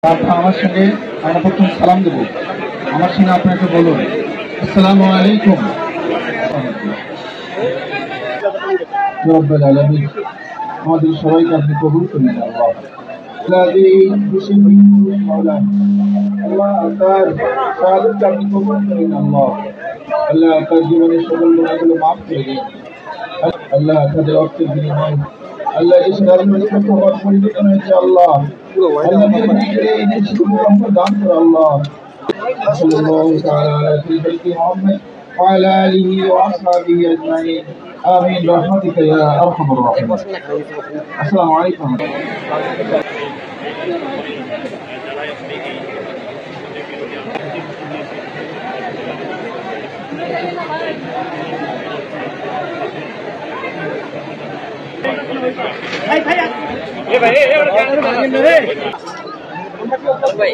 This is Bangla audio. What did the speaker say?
আমার সঙ্গে আমরা প্রথম সালাম দেবো। আমার সঙ্গে আপনাকে বলুন, আসসালামু আলাইকুম রব্বুল আলামিন। আমাদের সবাইকে আপনি কবুল করুন আল্লাহ। খুশি মাওলানা আল্লাহ তার সাহায্য আপনি কবুল করেন আল্লাহ। আল্লাহ তার জীবনের সকল গুনাহগুলো মাফ করে দিন আল্লাহ। তাদের অর্থের বিনিময়ে আল্লাহ যে রাজনৈতিক খাবার পরিবর্তন হয়েছে আল্লাহ, আল্লাহ দান করো আল্লাহ। সাল্লাল্লাহু তাআলা আলা সাইয়্যিদিনা মুহাম্মদ ওয়া আলা আলিহি ওয়া আসহাবিহি আজমাইন। আমিন রাহমাতিকা ইয়া আরহামার রাহিমিন। আসসালামু আলাইকুম। ভাই